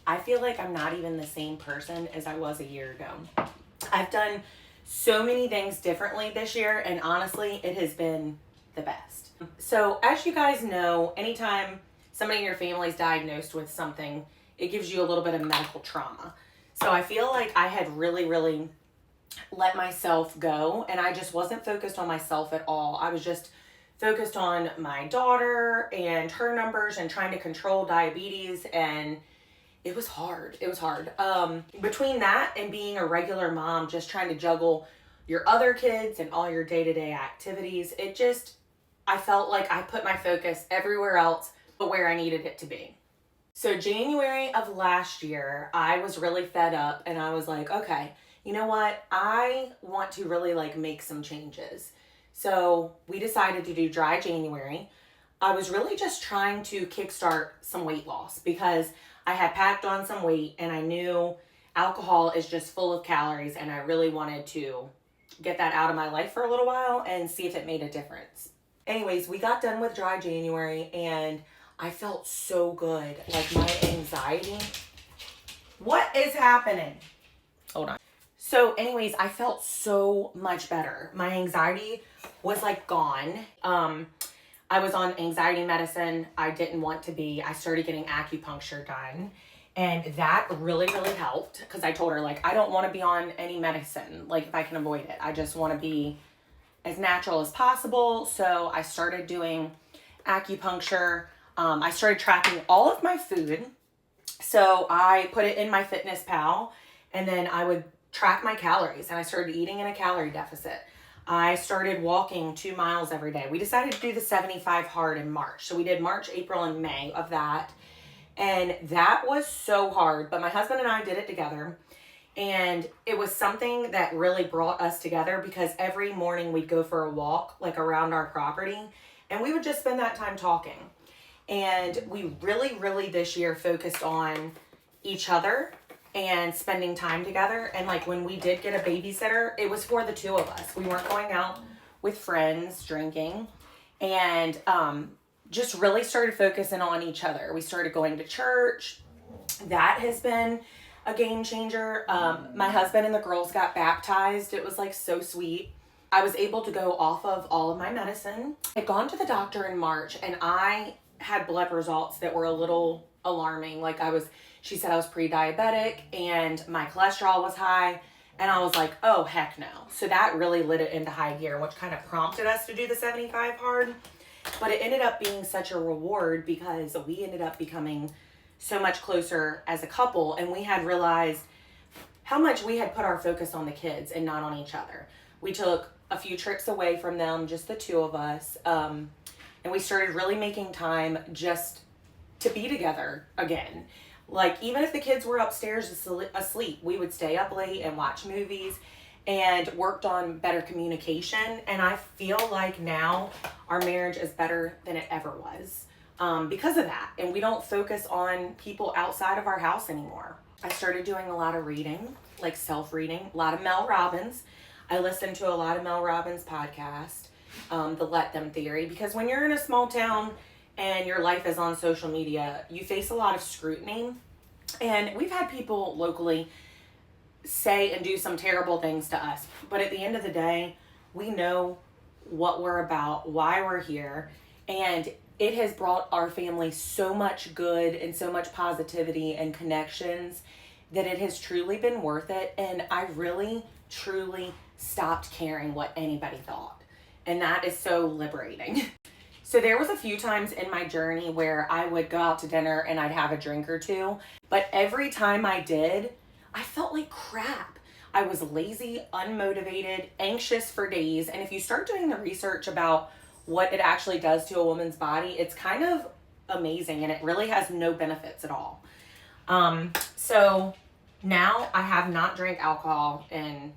I feel like I'm not even the same person as I was a year ago. I've done so many things differently this year, and honestly, it has been the best. So as you guys know, anytime somebody in your family is diagnosed with something, it gives you a little bit of medical trauma. So I feel like I had really let myself go, and I just wasn't focused on myself at all. I was just focused on my daughter and her numbers and trying to control diabetes, and it was hard. It was hard. Between that and being a regular mom, just trying to juggle your other kids and all your day-to-day activities, I felt like I put my focus everywhere else but where I needed it to be. So January of last year, I was really fed up, and I was like, okay, you know what? I want to really make some changes. So we decided to do dry January. I was really just trying to kickstart some weight loss because I had packed on some weight, and I knew alcohol is just full of calories, and I really wanted to get that out of my life for a little while and see if it made a difference. Anyways, we got done with dry January, and I felt so good. Like, my anxiety. What is happening? Hold on. So anyways, I felt so much better. My anxiety was gone. I was on anxiety medicine. I didn't want to be. I started getting acupuncture done, and that really helped because I told her, I don't want to be on any medicine, if I can avoid it. I just want to be as natural as possible. So I started doing acupuncture. I started tracking all of my food. So I put it in my Fitness Pal, and then I would track my calories, and I started eating in a calorie deficit. I started walking 2 miles every day. We decided to do the 75 hard in March. So we did March, April, and May of that. And that was so hard, but my husband and I did it together. And it was something that really brought us together because every morning we'd go for a walk, around our property, and we would just spend that time talking. And we really this year focused on each other and spending time together. And when we did get a babysitter, it was for the two of us. We weren't going out with friends drinking, and just really started focusing on each other. We started going to church. That has been a game changer. My husband and the girls got baptized. It was so sweet. I was able to go off of all of my medicine. I had gone to the doctor in March, and I had blood results that were a little alarming. She said I was pre-diabetic and my cholesterol was high, and I was like, oh, heck no. So that really lit it into high gear, which kind of prompted us to do the 75 hard. But it ended up being such a reward because we ended up becoming so much closer as a couple, and we had realized how much we had put our focus on the kids and not on each other. We took a few trips away from them, just the two of us, and we started really making time just to be together again. Even if the kids were upstairs asleep, we would stay up late and watch movies and worked on better communication. And I feel like now our marriage is better than it ever was because of that. And we don't focus on people outside of our house anymore. I started doing a lot of reading, self-reading, a lot of Mel Robbins. I listened to a lot of Mel Robbins' podcast, the Let Them Theory, because when you're in a small town and your life is on social media, you face a lot of scrutiny. And we've had people locally say and do some terrible things to us. But at the end of the day, we know what we're about, why we're here. And it has brought our family so much good and so much positivity and connections that it has truly been worth it. And I really, truly stopped caring what anybody thought. And that is so liberating. So there was a few times in my journey where I would go out to dinner and I'd have a drink or two, but every time I did, I felt like crap. I was lazy, unmotivated, anxious for days. And if you start doing the research about what it actually does to a woman's body, it's kind of amazing, and it really has no benefits at all. So now I have not drank alcohol, and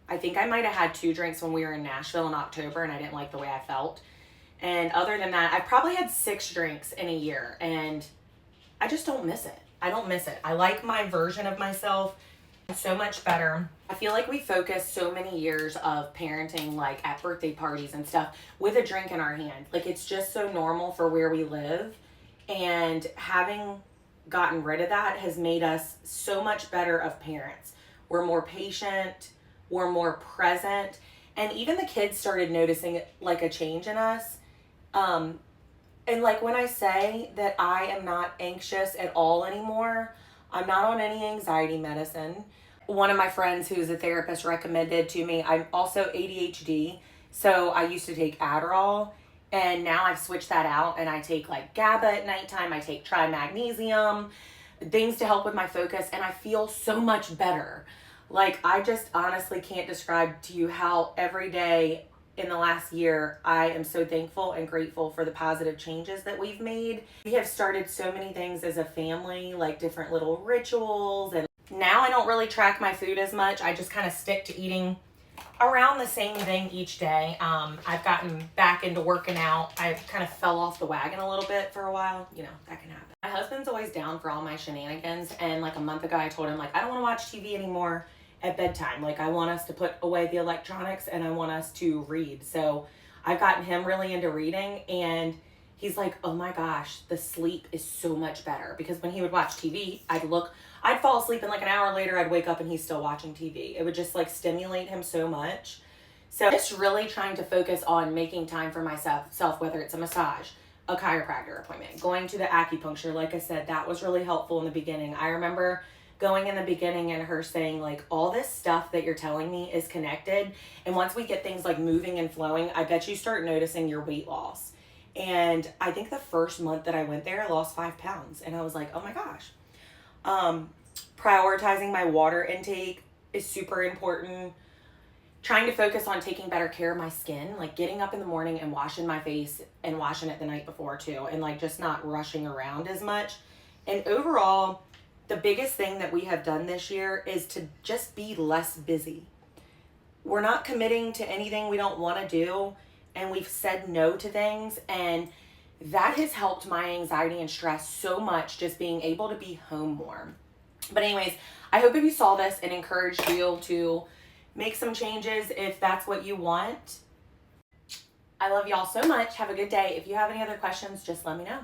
I think I might have had 2 drinks when we were in Nashville in October, and I didn't like the way I felt. And other than that, I've probably had 6 drinks in a year, and I just don't miss it. I don't miss it. I like my version of myself so much better. I feel like we focus so many years of parenting, at birthday parties and stuff, with a drink in our hand. It's just so normal for where we live, and having gotten rid of that has made us so much better of parents. We're more patient, we're more present, and even the kids started noticing like a change in us. And like when I say that I am not anxious at all anymore, I'm not on any anxiety medicine. One of my friends who's a therapist recommended to me, I'm also ADHD, so I used to take Adderall, and now I've switched that out and I take like GABA at nighttime, I take trimagnesium, things to help with my focus, and I feel so much better. Like, I just honestly can't describe to you how every day in the last year, I am so thankful and grateful for the positive changes that we've made. We have started so many things as a family, like different little rituals, and now I don't really track my food as much. I just kind of stick to eating around the same thing each day. I've gotten back into working out. I kind of fell off the wagon a little bit for a while. You know, that can happen. My husband's always down for all my shenanigans, and like a month ago I told him, like, I don't want to watch TV anymore at bedtime. Like, I want us to put away the electronics and I want us to read. So I've gotten him really into reading, and he's like, oh my gosh, the sleep is so much better. Because when he would watch TV, I'd fall asleep, and like an hour later I'd wake up and he's still watching TV. It would just like stimulate him so much. So just really trying to focus on making time for myself, whether it's a massage, a chiropractor appointment, going to the acupuncture. Like I said, that was really helpful in the beginning. I remember going in the beginning and her saying, like, all this stuff that you're telling me is connected. And once we get things like moving and flowing, I bet you start noticing your weight loss. And I think the first month that I went there, I lost 5 pounds. And I was like, oh my gosh. Prioritizing my water intake is super important. Trying to focus on taking better care of my skin, like getting up in the morning and washing my face and washing it the night before too. And like just not rushing around as much. And overall, the biggest thing that we have done this year is to just be less busy. We're not committing to anything we don't want to do, and we've said no to things, and that has helped my anxiety and stress so much, just being able to be home more. But anyways, I hope if you saw this and encouraged you to make some changes if that's what you want. I love y'all so much. Have a good day. If you have any other questions, just let me know.